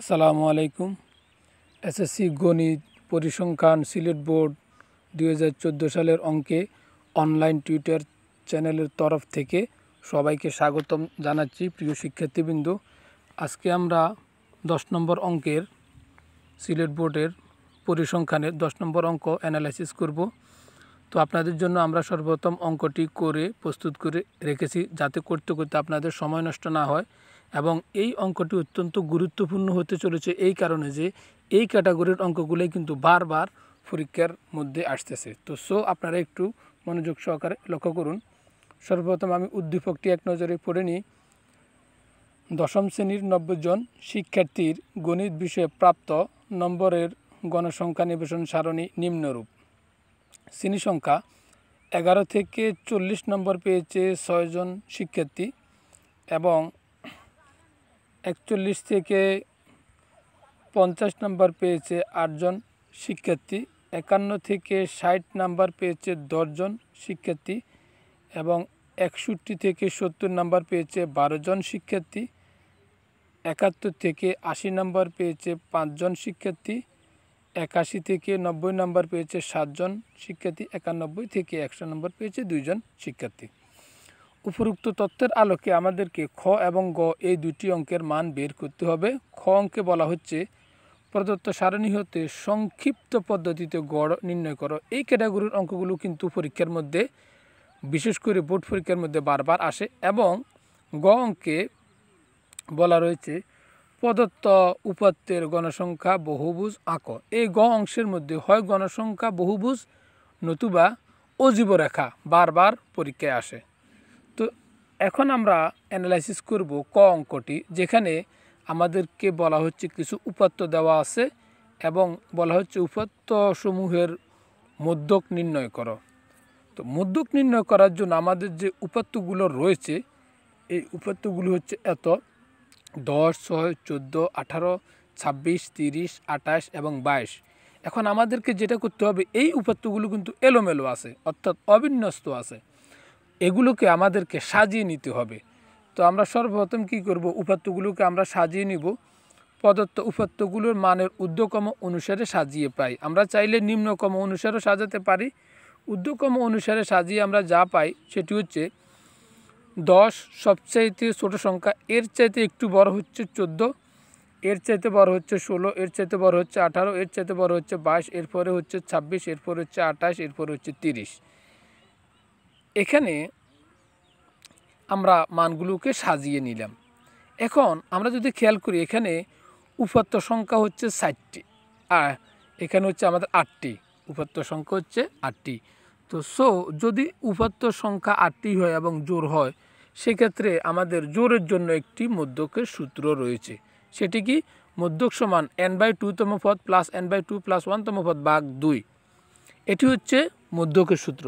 আসসালামু আলাইকুম। এসএসসি গণিত পরিসংখ্যান সিলেট বোর্ড 2014 সালের অঙ্কে অনলাইন টিউটর চ্যানেলের তরফ থেকে সবাইকে স্বাগতম জানাচ্ছি। প্রিয় শিক্ষার্থীবৃন্দ, আজকে আমরা 10 নম্বর অঙ্কের সিলেট বোর্ডের পরিসংখ্যানের 10 নম্বর অঙ্ক অ্যানালাইসিস করব। তো আপনাদের জন্য আমরা সর্বপ্রথম অঙ্কটি করে প্রস্তুত করে রেখেছি, যাতে করতে করতে আপনাদের সময় নষ্ট না হয়। এবং এই অঙ্কটি অত্যন্ত গুরুত্বপূর্ণ হতে চলেছে এই কারণে যে এই ক্যাটাগরির অঙ্কগুলোই কিন্তু বারবার পরীক্ষার মধ্যে আসতেছে। তো আপনারা একটু মনোযোগ সহকারে লক্ষ্য করুন। সর্বপ্রথম আমি উদ্দীপকটি এক নজরে পড়ে নিই। 10ম শ্রেণীর 90 জন শিক্ষার্থীর গণিত বিষয়ে প্রাপ্ত নম্বরের গণসংখ্যা নিবেশন সারণী নিম্নরূপ। শ্রেণী সংখ্যা 11 থেকে 40 নম্বর পেয়েছে 6 জন শিক্ষার্থী, এবং 41 থেকে 50 নম্বর পেয়েছে 8 জন শিক্ষার্থী, 51 থেকে 60 নম্বর পেয়েছে 10 জন শিক্ষার্থী, এবং 61 থেকে 70 নম্বর পেয়েছে 12 জন শিক্ষার্থী, 71 থেকে 80 নম্বর পেয়েছে 5 জন শিক্ষার্থী, 81 থেকে 90 নম্বর পেয়েছে 7 জন শিক্ষার্থী, 91 থেকে 100 নম্বর পেয়েছে 2 জন শিক্ষার্থী। উপরোক্ত তথ্যের আলোকে আমাদেরকে খ এবং গ এই দুটি অঙ্কের মান বের করতে হবে। খ অঙ্কে বলা হচ্ছে, প্রদত্ত সারণী হতে সংক্ষিপ্ত পদ্ধতিতে গড় নির্ণয় করো। এই ক্যাটাগরির অঙ্কগুলো কিন্তু পরীক্ষার মধ্যে, বিশেষ করে বোর্ড পরীক্ষার মধ্যে বারবার আসে। এবং গ অঙ্কে বলা রয়েছে, প্রদত্ত উপাত্তের গণসংখ্যা বহুভুজ আঁকো। এই গ অংশের মধ্যে হয় গণসংখ্যা বহুভুজ নতুবা অজীবরেখা বারবার পরীক্ষায় আসে। তো এখন আমরা অ্যানালাইসিস করব ক অঙ্কটি, যেখানে আমাদেরকে বলা হচ্ছে কিছু উপাত্ত দেওয়া আছে এবং বলা হচ্ছে উপাত্তসমূহের মধ্যক নির্ণয় করো। তো মধ্যক নির্ণয় করার জন্য আমাদের যে উপাত্তগুলো রয়েছে, এই উপাত্তগুলো হচ্ছে এত: 10, 6, 14, 18, 26, 30, 28 এবং 22। এখন আমাদেরকে যেটা করতে হবে, এই উপাত্তগুলো কিন্তু এলোমেলো আছে, অর্থাৎ অবিন্যস্ত আছে। এগুলোকে আমাদেরকে সাজিয়ে নিতে হবে। তো আমরা সর্বপ্রথম কি করব, উপাত্তগুলোকে আমরা সাজিয়ে নিব। প্রদত্ত উপাত্তগুলোর মানের ঊর্ধ্বক্রম অনুসারে সাজিয়ে পাই। আমরা চাইলে নিম্নক্রম অনুসারেও সাজাতে পারি। ঊর্ধ্বক্রম অনুসারে সাজিয়ে আমরা যা পাই সেটি হচ্ছে 10 সবচাইতে ছোট সংখ্যা, এর চাইতে একটু বড় হচ্ছে 14, এর চাইতে বড় হচ্ছে 16, এর চাইতে বড় হচ্ছে 18, এর চাইতে বড় হচ্ছে 22, এরপরে হচ্ছে 26, এরপরে হচ্ছে 28, এরপরে হচ্ছে 30। এখানে আমরা মানগুলোকে সাজিয়ে নিলাম। এখন আমরা যদি খেয়াল করি, এখানে উপাত্ত সংখ্যা হচ্ছে 60টি, আর এখানে হচ্ছে আমাদের 8টি। উপাত্ত সংখ্যা হচ্ছে 8টি। তো যদি উপাত্ত সংখ্যা 8টি হয় এবং জোড় হয়, সেক্ষেত্রে আমাদের জোড়ের জন্য একটি মধ্যকের সূত্র রয়েছে। সেটি কি? মধ্যক সমান n/2 তম পদ প্লাস n/2 প্লাস 1 তম পদ ভাগ 2। এটি হচ্ছে মধ্যকের সূত্র।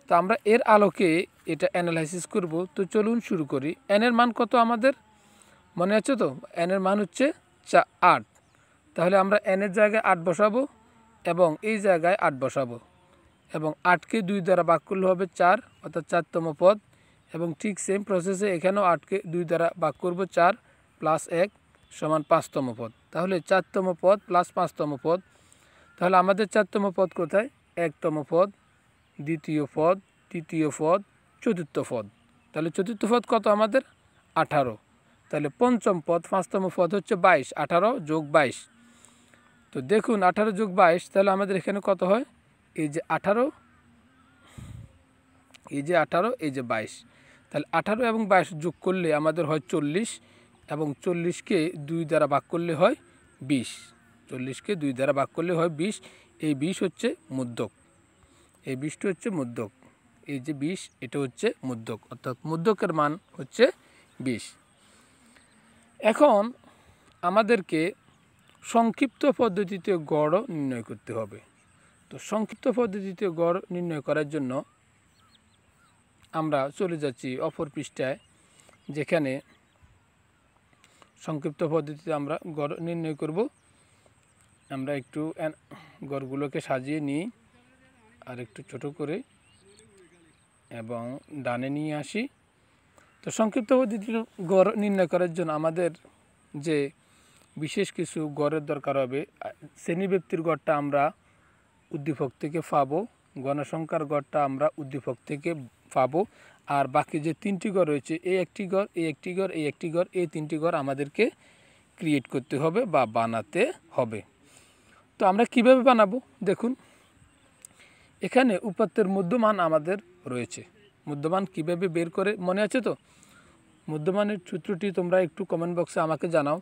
তো আমরা এর আলোকে এটা অ্যানালাইসিস করব। তো চলুন শুরু করি। n এর মান কত আমাদের মনে আছে তো? n এর মান হচ্ছে 8। তাহলে আমরা n এর জায়গায় 8 বসাবো এবং এই জায়গায় 8 বসাবো, এবং 8কে 2 দ্বারা ভাগ করলে হবে 4, অর্থাৎ 4তম পদ। এবং ঠিক সেম প্রসেসে এখানেও 8কে 2 দ্বারা ভাগ করব, 4 প্লাস 1 সমান 5তম পদ। তাহলে 4তম পদ প্লাস 5তম পদ। তাহলে আমাদের 4তম পদ কোথায়? 1তম পদ, দ্বিতীয় পদ, তৃতীয় পদ, চতুর্থ পদ। তাহলে চতুর্থ পদ কত আমাদের? 18। তাহলে পঞ্চম পদ 5তম পদ হচ্ছে 22, 18 যোগ 22। তো দেখুন 18 যোগ 22, তাহলে আমাদের এখানে কত হয়? এই যে 18, এই যে 18, এই যে 22। তাহলে 18 এবং 22 যোগ করলে আমাদের হয় 40, এবং 40কে 2 দ্বারা ভাগ করলে হয় 20। 40কে 2 দ্বারা ভাগ করলে হয় 20। এই 20 হচ্ছে মধ্যক, এই 20টি হচ্ছে মধ্যক। এই যে 20, এটা হচ্ছে মধ্যক, অর্থাৎ মধ্যকের মান হচ্ছে 20। এখন আমাদেরকে সংক্ষিপ্ত পদ্ধতিতে গড় নির্ণয় করতে হবে। তো সংক্ষিপ্ত পদ্ধতিতে গড় নির্ণয় করার জন্য আমরা চলে যাচ্ছি অপর পৃষ্ঠায়, যেখানে সংক্ষিপ্ত পদ্ধতিতে আমরা গড় নির্ণয় করব। আমরা একটু গড়গুলোকে সাজিয়ে নিই আর একটু ছোট করে, এবং ডানে নিয়ে আসি। তো সংক্ষিপ্ত পদ্ধতির গড় নির্ণয় করার জন্য আমাদের যে বিশেষ কিছু গড়ের দরকার হবে। শ্রেণীব্যক্তির গড়টা আমরা উদ্দীপক থেকে পাবো, গণসংখ্যার গড়টা আমরা উদ্দীপক থেকে পাবো, আর বাকি যে তিনটি গড় রয়েছে এই একটি গড়, এই একটি গড়, এই একটি গড়, এই তিনটি গড় আমাদেরকে ক্রিয়েট করতে হবে বা বানাতে হবে। তো আমরা কিভাবে বানাবো দেখুন, এখানে উপাত্তের মধ্যমান আমাদের রয়েছে। মধ্যমান কিভাবে বের করে মনে আছে তো? মধ্যমানের সূত্রটি তোমরা একটু কমেন্ট বক্সে আমাকে জানাও।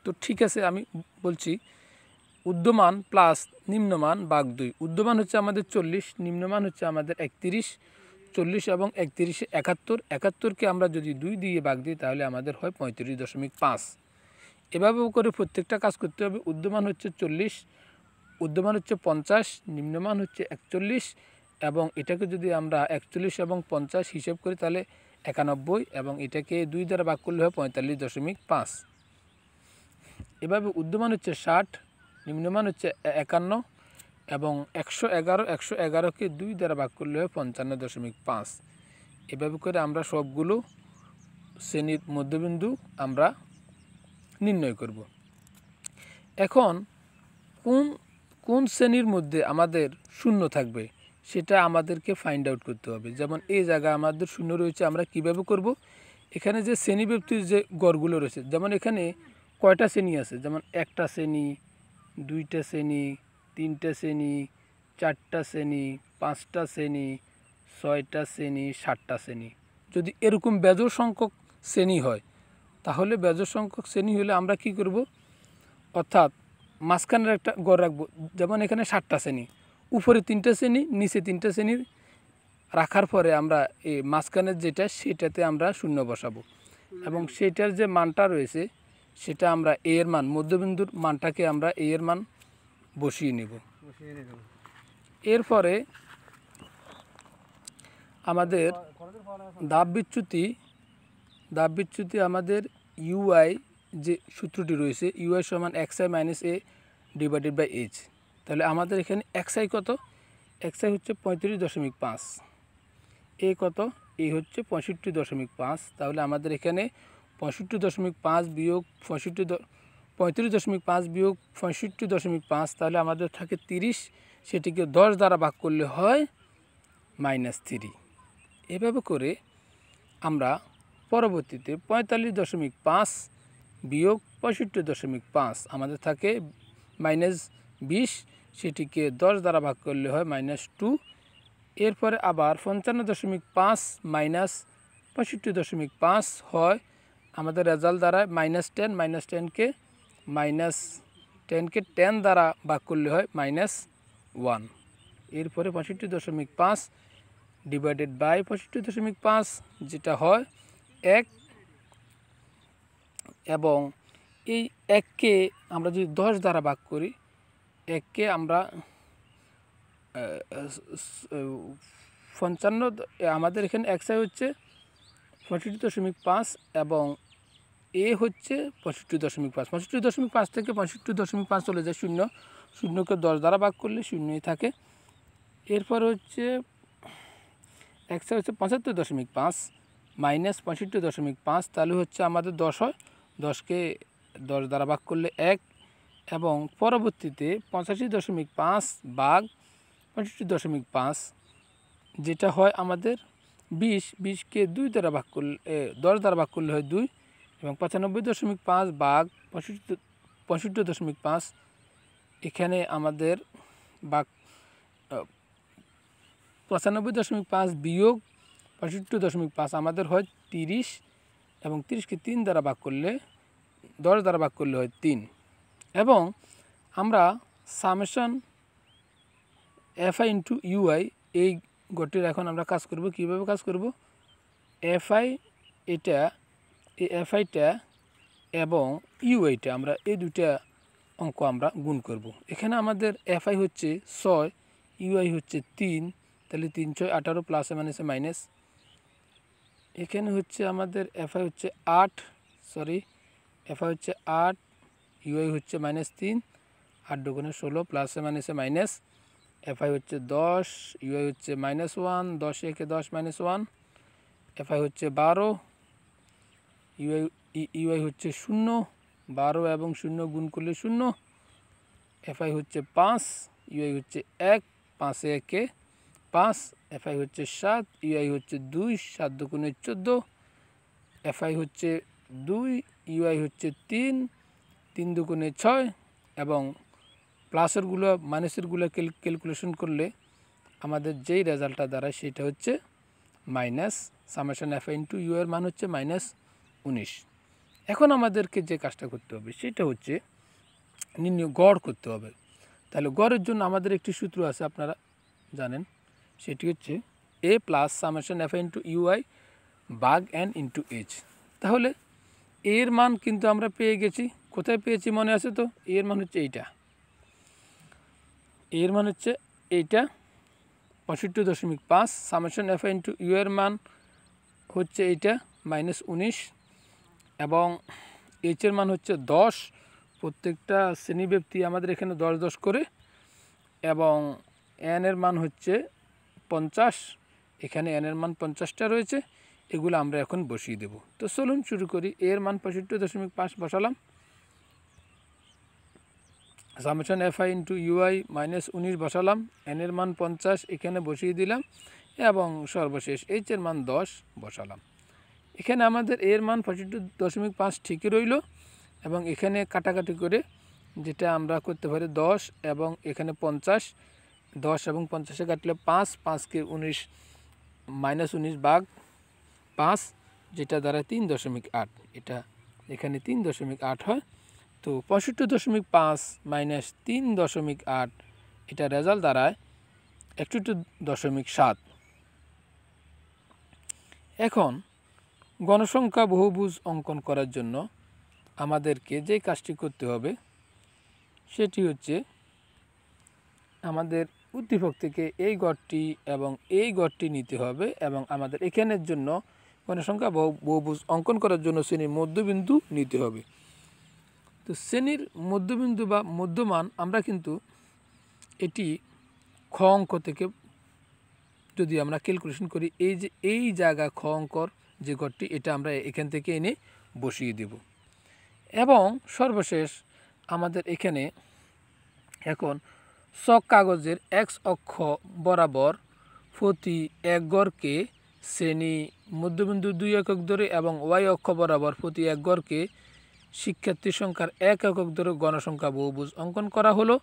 তো ঠিক আছে, আমি বলছি উর্ধ্বমান প্লাস নিম্নমান ভাগ 2। উর্ধ্বমান হচ্ছে আমাদের 40, নিম্নমান হচ্ছে আমাদের 31। 40 এবং 31 71, 71কে আমরা যদি 2 দিয়ে ভাগ দিই তাহলে আমাদের হয় 35.5। এভাবে করে প্রত্যেকটা কাজ করতে হবে। উর্ধ্বমান হচ্ছে 40, উর্ধ্বমান হচ্ছে 50, নিম্নমান হচ্ছে 41, এবং এটাকে যদি আমরা 41 এবং 50 হিসেব করি তাহলে 91, এবং এটাকে 2 দ্বারা ভাগ করলে হয় 45.5। এভাবে উর্ধ্বমান হচ্ছে 60, নিম্নমান হচ্ছে 51, এবং 111, 111কে 2 দ্বারা ভাগ করলে হয় 55.5। এভাবে করে আমরা সবগুলো শ্রেণীর মধ্যবিন্দু আমরা নির্ণয় করব। এখন কোন শ্রেণীর মধ্যে আমাদের শূন্য থাকবে সেটা আমাদেরকে ফাইন্ড আউট করতে হবে। যেমন এই জায়গায় আমাদের শূন্য রয়েছে, আমরা কিভাবে করব? এখানে যে শ্রেণীব্যক্তির যে গড়গুলো রয়েছে, যেমন এখানে কয়টা শ্রেণী আছে, যেমন একটা শ্রেণী, দুইটা শ্রেণী, তিনটা শ্রেণী, চারটা শ্রেণী, পাঁচটা শ্রেণী, ছয়টা শ্রেণী, সাতটা শ্রেণী। যদি এরকম বেজোড় সংখ্যক শ্রেণী হয় তাহলে বেজোড় সংখ্যক শ্রেণী হলে আমরা কি করব, অর্থাৎ মাঝখানের একটা গড় রাখবো। যেমন এখানে 7টা শ্রেণী, উপরে 3টা শ্রেণী, নিচে 3টা শ্রেণী রাখার পরে আমরা এই মাঝখানের যেটা সেটাতে আমরা শূন্য বসাবো, এবং সেটার যে মানটা রয়েছে সেটা আমরা এ এর মান, মধ্যবিন্দুর মানটাকে আমরা এ এর মান বসিয়ে নেব। এরপরে আমাদের ধাপ বিচ্যুতি আমাদের ইউআই যে সূত্রটি রয়েছে, ইউআই সমান xi minus A divided by H. তাহলে আমাদের এখানে xi কত? xi হচ্ছে 35.5, এ কত? এ হচ্ছে 65.5। তাহলে আমাদের এখানে 65.5 বিয়োগ 35.5 বিয়োগ 65.5, তাহলে আমাদের থাকে 30। সেটিকে 10 দ্বারা ভাগ করলে হয় -3। এভাবে করে আমরা পরবর্তীতে 45.5 বিয়োগ 65.5 আমাদের থাকে -20, সেটিকে 10 দ্বারা ভাগ করলে হয় -2। এরপরে আবার 55.5 মাইনাস 65.5 হয় আমাদের রেজাল্ট দ্বারা -10, -10কে 10 দ্বারা ভাগ করলে হয় -1। এরপরে 65.5 ডিভাইডেড বাই 65.5 যেটা হয় 1, এবং এই 1কে আমরা যদি 10 দ্বারা ভাগ করি, 1কে আমরা 55, আমাদের এখানে xi হচ্ছে 65.5 এবং এ হচ্ছে 65.5। 65.5 থেকে 65.5 চলে যায় শূন্য, শূন্যকে 10 দ্বারা ভাগ করলে শূন্যই থাকে। এরপর হচ্ছে xi হচ্ছে 75.5 মাইনাস 65.5, তাহলে হচ্ছে আমাদের 10 হয়, 10কে 10 দ্বারা ভাগ করলে 1, এবং পরবর্তীতে 85.5 ভাগ 65.5 যেটা হয় আমাদের 20, 20কে 2 দ্বারা ভাগ করলে 10 দ্বারা ভাগ করলে হয় 2, এবং 95.5 ভাগ 65.5 এখানে আমাদের ভাগ 95.5 বিয়োগ 65.5 আমাদের হয় 30, এবং 30কে 3 দ্বারা ভাগ করলে 10 দ্বারা ভাগ করলে হয় 3। এবং আমরা সামেশন fi ইন্টু ইউআই এই গটির এখন আমরা কাজ করব। কীভাবে কাজ করব? fi এটা, এই fiটা এবং ইউআইটা আমরা এই দুইটা অঙ্ক আমরা গুণ করব। এখানে আমাদের fi হচ্ছে 6, ইউআই হচ্ছে 3, তাহলে 3 6 18 প্লাসে মাইনাসে মাইনাস। এখানে হচ্ছে আমাদের fi হচ্ছে 8, fi হচ্ছে 8, ইউআই হচ্ছে -3, 8 দুগুণে 16 প্লাসে মাইনাসে মাইনাস। fi হচ্ছে 10, ইউআই হচ্ছে -1, 10 একে 10 -1। fi হচ্ছে 12, ইউআই হচ্ছে 0, 12 এবং 0 গুণ করলে 0, fi হচ্ছে 5, ui হচ্ছে 1, 5 এ 1 5, fi হচ্ছে 7, ui হচ্ছে 2, 7 দুগুণে 14, fi হচ্ছে 2, ui হচ্ছে 3, 3 দুগুণে 6 এবং প্লাসেরগুলো মাইনাসেরগুলো ক্যালকুলেশন করলে আমাদের যেই রেজাল্টটা দাঁড়ায় সেটা হচ্ছে minus summation fi into U এর মান হচ্ছে -19। এখন আমাদেরকে যে কাজটা করতে হবে সেটা হচ্ছে নির্ণয় গড় করতে হবে। তাহলে গড়ের জন্য আমাদের একটি সূত্র আছে, আপনারা জানেন, সেটি হচ্ছে a plus summation fi into UI ভাগ n ইন্টু h। তাহলে এর মান কিন্তু আমরা পেয়ে গেছি। কোথায় পেয়েছি মনে আছে তো? এর মান হচ্ছে এইটা, এর মান হচ্ছে এইটা 65.5, সামেশন fi ইন্টু ইউ এর মান হচ্ছে এইটা -19 এবং এইচ এর মান হচ্ছে 10। প্রত্যেকটা শ্রেণীব্যাপ্তি আমাদের এখানে 10 10 করে এবং n এর মান হচ্ছে 50। এখানে n এর মান 50টা রয়েছে, এগুলো আমরা এখন বসিয়ে দেব। তো চলুন শুরু করি। এর মান 65.5 বসালাম, সামেশন fi ইন্টু ইউআই -19 বসালাম, n এর মান 50 এখানে বসিয়ে দিলাম এবং সর্বশেষ h এর মান 10 বসালাম। এখানে আমাদের এর মান 65.5 ঠিকই রইল এবং এখানে কাটাকাটি করে যেটা আমরা করতে পারি 10 এবং এখানে 50, 10 এবং 50-এ কাটলে 5, 5কে 19 -19 ভাগ 5, যেটা দ্বারা 3.8, এটা এখানে 3.8 হয়। তো 65.5 মাইনাস 3.8, এটা রেজাল্ট দাঁড়ায় 61.7। এখন গণসংখ্যা বহুভুজ অঙ্কন করার জন্য আমাদেরকে যে কাজটি করতে হবে সেটি হচ্ছে আমাদের উদ্দীপক থেকে এই গড়টি এবং এই গড়টি নিতে হবে এবং আমাদের এখানের জন্য গণসংখ্যা বহুভুজ অঙ্কন করার জন্য শ্রেণীর মধ্যবিন্দু নিতে হবে। তো শ্রেণীর মধ্যবিন্দু বা মধ্যমান আমরা কিন্তু এটি খ অঙ্ক থেকে যদি আমরা ক্যালকুলেশন করি, এই যে এই জায়গা খ অঙ্কর যে গড়টি, এটা আমরা এখান থেকে এনে বসিয়ে দেব এবং সর্বশেষ আমাদের এখানে এখন চক কাগজের x অক্ষ বরাবর প্রতি এক গড়কে শ্রেণী মধ্যবিন্দু 2 একক ধরে এবং y অক্ষ বরাবর প্রতি এক গড়কে শিক্ষার্থী সংখ্যার 1 একক ধরে গণসংখ্যা বহুভুজ অঙ্কন করা হলো।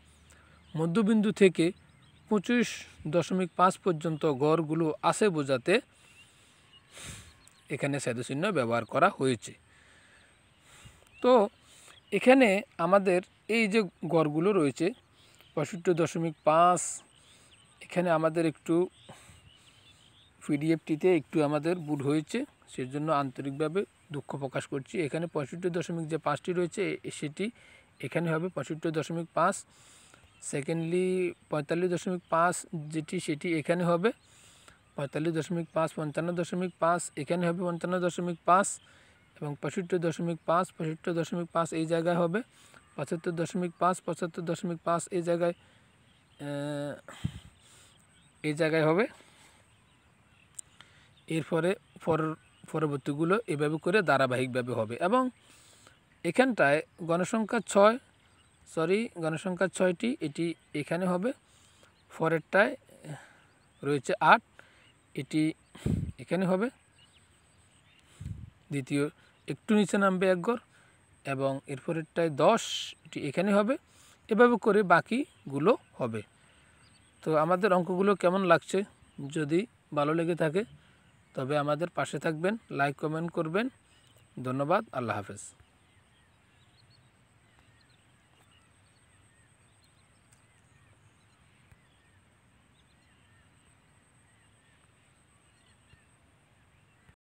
মধ্যবিন্দু থেকে 25.5 পর্যন্ত গড়গুলো আছে বোঝাতে এখানে ছেদচিহ্ন ব্যবহার করা হয়েছে। তো এখানে আমাদের এই যে গড়গুলো রয়েছে 65.5, এখানে আমাদের একটু পিডিএফটিতে একটু আমাদের ভুল হয়েছে, সেজন্য আন্তরিকভাবে দুঃখ প্রকাশ করছি। এখানে 65.5টি রয়েছে, সেটি এখানে হবে 65.5। সেকেন্ডলি 45.5 যেটি সেটি এখানে হবে 45.5, 55.5 এখানে হবে 55.5 এবং 65.5, 65.5 এই জায়গায় হবে 75.5, 75.5 এই জায়গায় হবে। এরপরে পরবর্তীগুলো এভাবে করে ধারাবাহিকভাবে হবে এবং এখানটায় গণসংখ্যা 6টি এটি এখানে হবে, পরেরটায় রয়েছে 8, এটি এখানে হবে, দ্বিতীয় একটু নিচে নামবে এক গড় এবং এরপরেরটায় 10, এটি এখানে হবে, এভাবে করে বাকিগুলো হবে। তো আমাদের অঙ্কগুলো কেমন লাগছে? যদি ভালো লেগে থাকে তবে আমাদের পাশে থাকবেন, লাইক কমেন্ট করবেন। ধন্যবাদ, আল্লাহ হাফেজ।